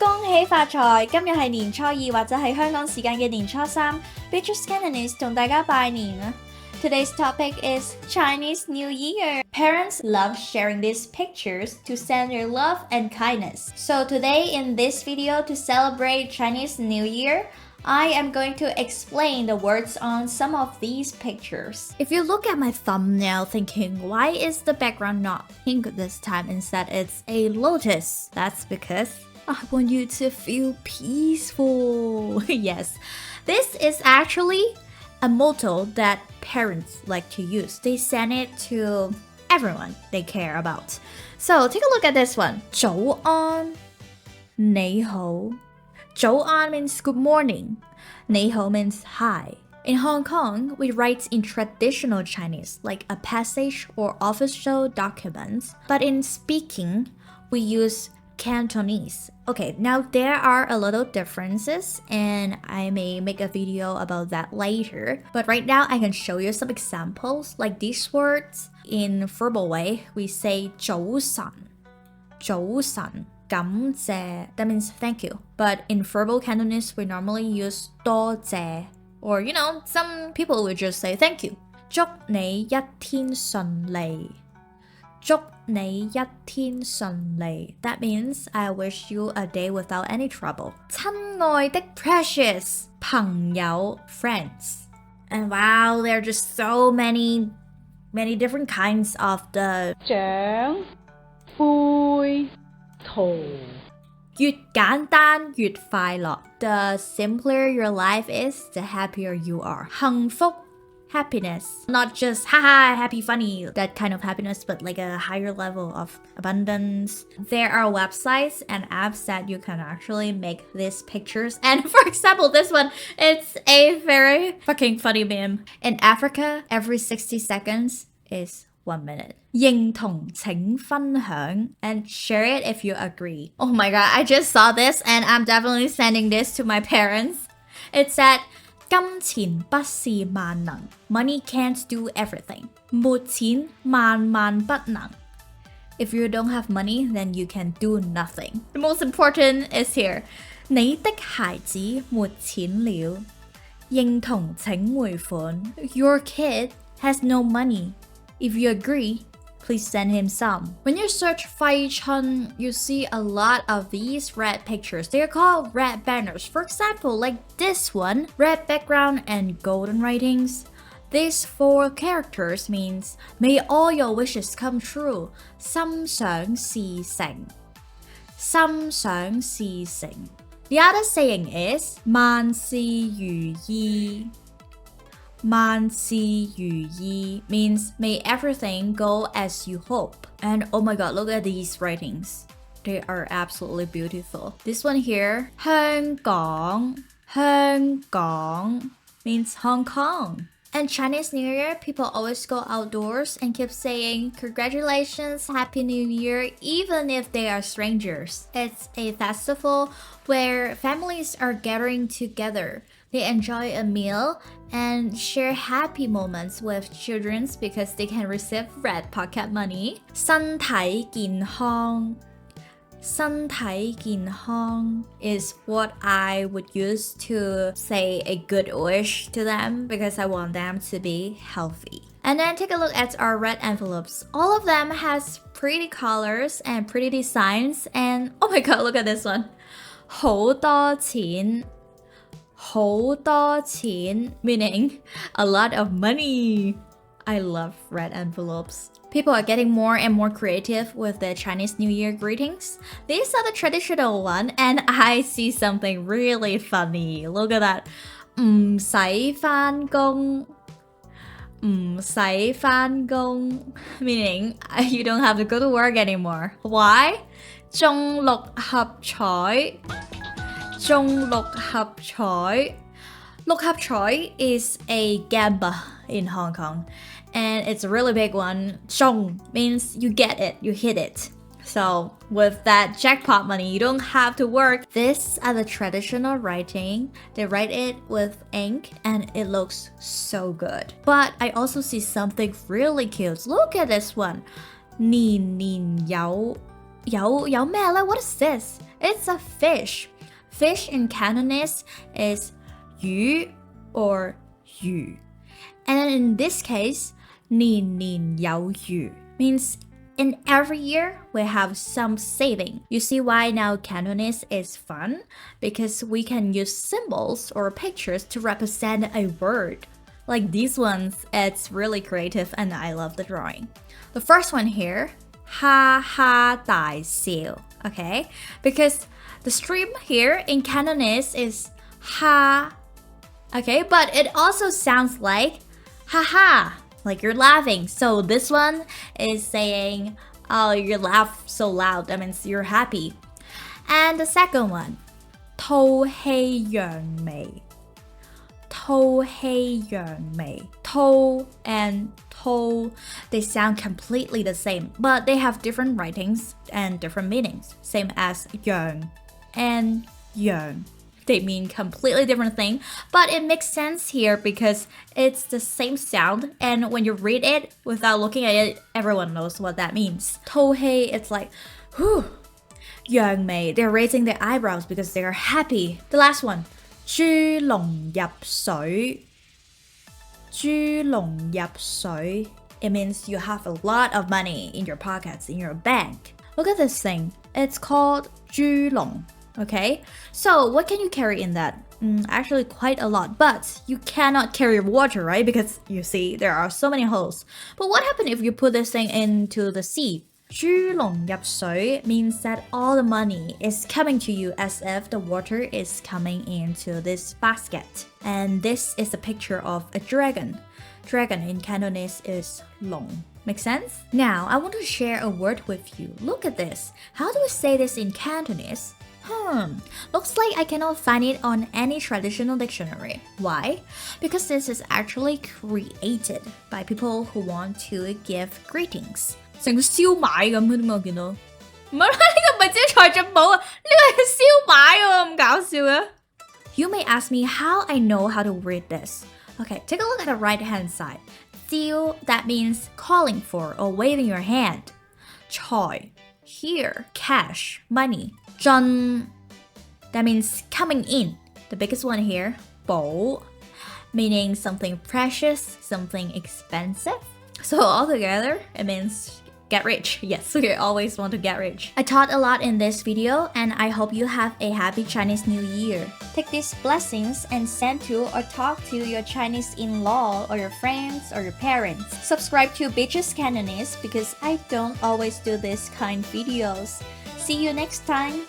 恭喜發財！今日係年初二或者係香港時間嘅年初三 ，Beatrice Cantonese 同大家拜年啊！ Today's topic is Chinese New Year. Parents love sharing these pictures to send their love and kindness. So today in this video to celebrate Chinese New Year, I am going to explain the words on some of these pictures. If you look at my thumbnail thinking, why is the background not pink this time? Instead, it's a lotus. That's because I want you to feel peaceful. Yes, this is actually a motto that parents like to use. They send it to everyone they care about. So take a look at this one. 早安，你好。早安 means good morning. 你好 means hi. In Hong Kong, we write in traditional Chinese, like a passage or official documents. But in speaking, we use Cantonese. Okay, now there are a little differences and I may make a video about that later. But right now I can show you some examples like these words. In verbal way, we say 早晨,早晨,感謝, that means thank you. But in verbal Cantonese, we normally use 多謝. Or, you know, some people would just say thank you. 祝你一天順利。祝你一天順利. That means I wish you a day without any trouble. 親愛的 precious 朋友 friends. And wow, there are just so many different kinds of the 長輩圖。越簡單越快樂. The simpler your life is, the happier you are. 幸福 happiness. Not just haha, happy, funny, that kind of happiness, but like a higher level of abundance. There are websites and apps that you can actually make these pictures. And for example, this one, it's a very fucking funny meme. In Africa, every 60 seconds is 1 minute. 認同請分享 and share it if you agree. Oh my god, I just saw this and I'm definitely sending this to my parents. It said, 金錢不是萬能. Money can't do everything. 沒錢萬萬不能. If you don't have money, then you can do nothing. The most important is here. 你的孩子沒錢了. 認同請匯款. Your kid has no money. If you agree, please send him some. When you search Fai Chun, you see a lot of these red pictures. They are called red banners. For example, like this one, red background and golden writings. These 4 characters means, may all your wishes come true. 心想事成. 心想事成. The other saying is, 萬事如意. 萬事如意 means may everything go as you hope. And oh my god, look at these writings. They are absolutely beautiful. This one here, 香港, 香港 means Hong Kong. And Chinese New Year, people always go outdoors and keep saying, congratulations, Happy New Year, even if they are strangers. It's a festival where families are gathering together. They enjoy a meal and share happy moments with children because they can receive red pocket money. 身體健康. 身體健康 is what I would use to say a good wish to them because I want them to be healthy. And then take a look at our red envelopes. All of them has pretty colors and pretty designs. And oh my god, look at this one. 好多錢. 好多錢 meaning a lot of money. I love red envelopes. People are getting more and more creative with the Chinese New Year greetings. These are the traditional one and I see something really funny. Look at that. 唔使返工. 唔使返工 meaning you don't have to go to work anymore. Why? 中六合彩. 中六合彩. 六合彩 is a gamble in Hong Kong and it's a really big one. 中 means you get it, you hit it. So with that jackpot money, you don't have to work. These are the traditional writing. They write it with ink and it looks so good. But I also see something really cute. Look at this one. 年年有咩咧? What is this? It's a fish. Fish in Cantonese is 魚 or 魚. And then in this case, 年年有餘 means in every year we have some saving. You see why now Cantonese is fun? Because we can use symbols or pictures to represent a word. Like these ones, it's really creative and I love the drawing. The first one here, 哈哈大笑, okay? Because the stream here in Cantonese is 哈, okay? But it also sounds like haha, like you're laughing. So this one is saying, oh, you laugh so loud, that means you're happy. And the second one, 吐氣揚眉. 吐氣揚眉. 吐 and 吐, they sound completely the same, but they have different writings and different meanings, same as 揚 and 揚. They mean completely different thing, but it makes sense here because it's the same sound, and when you read it without looking at it, everyone knows what that means. 吐氣, it's like, whew. 揚眉, they're raising their eyebrows because they're happy. The last one, 豬籠入水. 豬籠入水. It means you have a lot of money in your pockets, in your bank. Look at this thing. It's called 豬籠. Okay, so what can you carry in that? Actually quite a lot, but you cannot carry water, right? Because you see, there are so many holes. But what happens if you put this thing into the sea? 豬籠入水 means that all the money is coming to you as if the water is coming into this basket. And this is a picture of a dragon. Dragon in Cantonese is 龍. Make sense? Now, I want to share a word with you. Look at this. How do we say this in Cantonese? Looks like I cannot find it on any traditional dictionary. Why? Because this is actually created by people who want to give greetings. 成個燒賣咁嘅點解我見到？唔係啦，呢個唔係招財進寶啊，呢個係燒賣喎，咁搞笑嘅。You may ask me how I know how to read this. Okay, take a look at the right-hand side. 招, that means calling for or waving your hand. 財, here, cash, money. 進, that means coming in. The biggest one here, 寶, meaning something precious, something expensive. So altogether, it means get rich. Yes, we always want to get rich. I taught a lot in this video and I hope you have a happy Chinese New Year. Take these blessings and send to or talk to your Chinese in-law or your friends or your parents. Subscribe to Bitches Cantonese because I don't always do this kind videos. See you next time.